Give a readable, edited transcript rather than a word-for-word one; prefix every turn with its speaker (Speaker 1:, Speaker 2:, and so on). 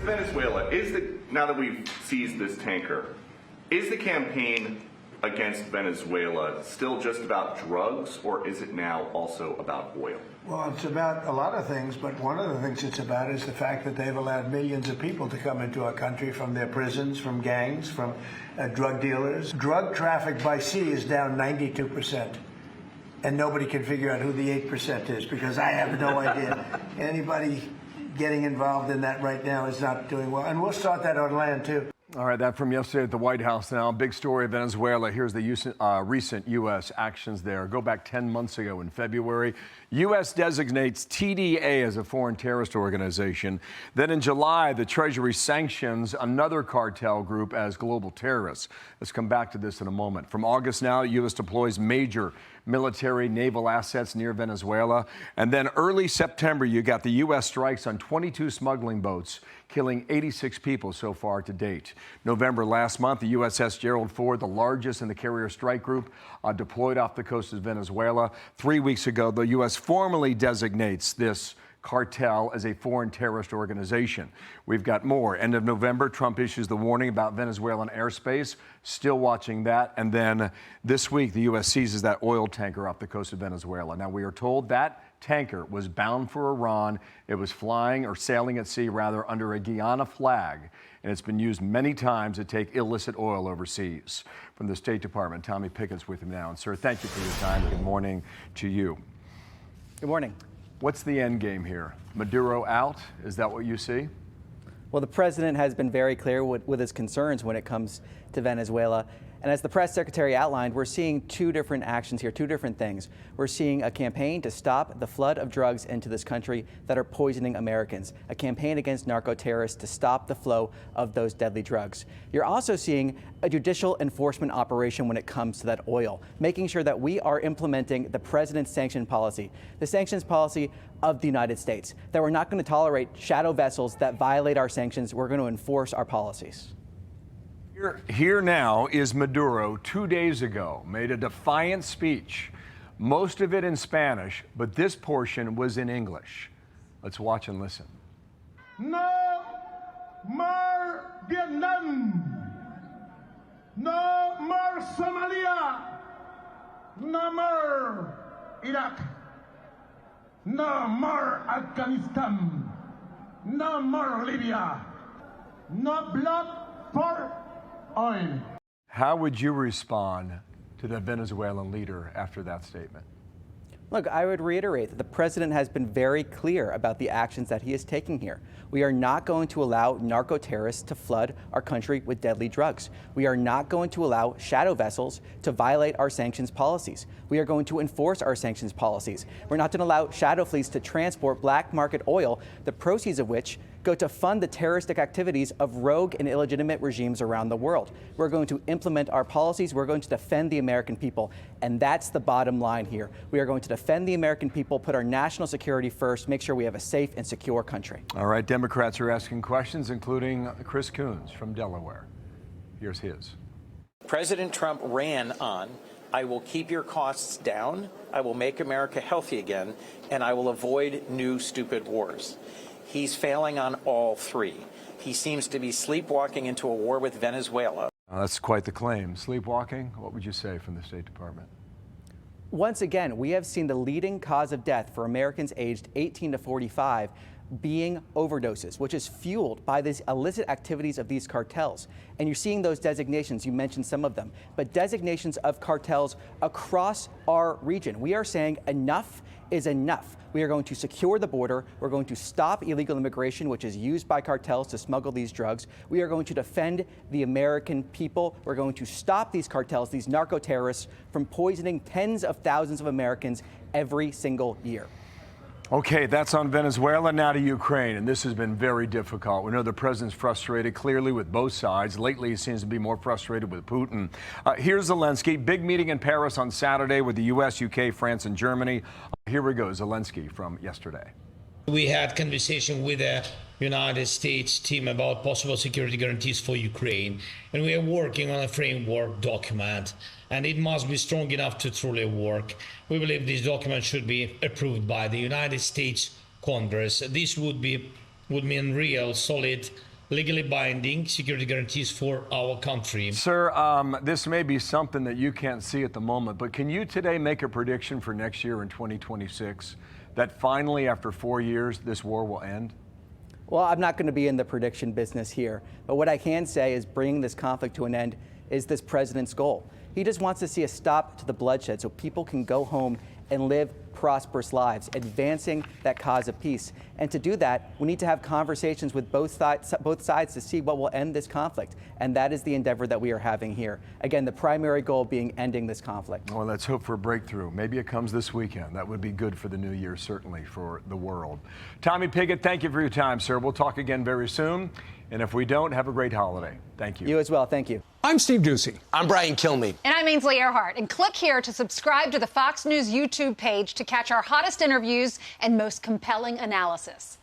Speaker 1: Venezuela, now that we've seized this tanker, is the campaign against Venezuela still just about drugs, or is it now also about oil?
Speaker 2: Well, it's about a lot of things, but one of the things it's about is the fact that they've allowed millions of people to come into our country from their prisons, from gangs, from drug dealers. Drug traffic by sea is down 92%. And nobody can figure out who the 8% is, because I have no idea. Anybody getting involved in that right now is not doing well. And we'll start that on land, too.
Speaker 3: All right, that from yesterday at the White House. Now, big story of Venezuela. Here's the recent U.S. actions there. Go back 10 months ago in February. U.S. designates TDA as a foreign terrorist organization. Then in July, the Treasury sanctions another cartel group as global terrorists. Let's come back to this in a moment. From August now, U.S. deploys major military naval assets near Venezuela. And then early September, you got the U.S. strikes on 22 smuggling boats, killing 86 people so far to date. November last month, the USS Gerald Ford, the largest in the carrier strike group, deployed off the coast of Venezuela. 3 weeks ago, the U.S. formally designates this cartel as a foreign terrorist organization. We've got more. End of November, Trump issues the warning about Venezuelan airspace. Still watching that. And then this week, the U.S. seizes that oil tanker off the coast of Venezuela. Now, we are told that tanker was bound for Iran. It was flying, or sailing at sea rather, under a Guyana flag, and it's been used many times to take illicit oil overseas. From the State Department, Tommy Pickett's with him now. And sir, thank you for your time. Good morning to you.
Speaker 4: Good morning.
Speaker 3: What's the end game here? Maduro out? Is that what you see?
Speaker 4: Well, the president has been very clear with his concerns when it comes to Venezuela. And as the press secretary outlined, we're seeing two different actions here, two different things. We're seeing a campaign to stop the flood of drugs into this country that are poisoning Americans, a campaign against narco-terrorists to stop the flow of those deadly drugs. You're also seeing a judicial enforcement operation when it comes to that oil, making sure that we are implementing the president's sanction policy, the sanctions policy of the United States, that we're not going to tolerate shadow vessels that violate our sanctions. We're going to enforce our policies.
Speaker 3: Here now is Maduro 2 days ago, made a defiant speech, most of it in Spanish, but this portion was in English. Let's watch and listen.
Speaker 5: No more Vietnam, no more Somalia, no more Iraq, no more Afghanistan, no more Libya, no blood for oil.
Speaker 3: How would you respond to the Venezuelan leader after that statement?
Speaker 4: Look, I would reiterate that the president has been very clear about the actions that he is taking here. We are not going to allow narco-terrorists to flood our country with deadly drugs. We are not going to allow shadow vessels to violate our sanctions policies. We are going to enforce our sanctions policies. We're not going to allow shadow fleets to transport black market oil, the proceeds of which go to fund the terroristic activities of rogue and illegitimate regimes around the world. We're going to implement our policies. We're going to defend the American people. And that's the bottom line here. We are going to defend the American people, put our national security first, make sure we have a safe and secure country.
Speaker 3: All right, Democrats are asking questions, including Chris Coons from Delaware. Here's his.
Speaker 6: President Trump ran on, I will keep your costs down, I will make America healthy again, and I will avoid new stupid wars. He's failing on all three. He seems to be sleepwalking into a war with Venezuela.
Speaker 3: That's quite the claim. Sleepwalking? What would you say from the State Department?
Speaker 4: Once again, we have seen the leading cause of death for Americans aged 18 to 45 being overdoses, which is fueled by these illicit activities of these cartels. And you're seeing those designations, you mentioned some of them, but designations of cartels across our region. We are saying enough is enough. We are going to secure the border. We're going to stop illegal immigration, which is used by cartels to smuggle these drugs. We are going to defend the American people. We're going to stop these cartels, these narco-terrorists, from poisoning tens of thousands of Americans every single year.
Speaker 3: Okay, that's on Venezuela. Now to Ukraine, and this has been very difficult. We know the president's frustrated clearly with both sides. Lately, he seems to be more frustrated with Putin. Here's Zelensky. Big meeting in Paris on Saturday with the U.S., UK, France, and Germany. Here we go, Zelensky from yesterday.
Speaker 7: We had conversation with the United States team about possible security guarantees for Ukraine, and we are working on a framework document, and it must be strong enough to truly work. We believe this document should be approved by the United States Congress. This would mean real, solid legally binding security guarantees for our country.
Speaker 3: Sir, this may be something that you can't see at the moment, but can you today make a prediction for next year in 2026 that finally, after 4 years, this war will end?
Speaker 4: Well, I'm not going to be in the prediction business here, but what I can say is bringing this conflict to an end is this president's goal. He just wants to see a stop to the bloodshed so people can go home and live prosperous lives, advancing that cause of peace. And to do that, we need to have conversations with both sides to see what will end this conflict. And that is the endeavor that we are having here. Again, the primary goal being ending this conflict.
Speaker 3: Well, let's hope for a breakthrough. Maybe it comes this weekend. That would be good for the new year, certainly for the world. Tommy Pigott, thank you for your time, sir. We'll talk again very soon. And if we don't, have a great holiday. Thank you.
Speaker 4: You as well. Thank you.
Speaker 8: I'm Steve Doocy.
Speaker 9: I'm Brian Kilmeade.
Speaker 10: And I'm Ainsley Earhart. And click here to subscribe to the Fox News YouTube page to catch our hottest interviews and most compelling analysis.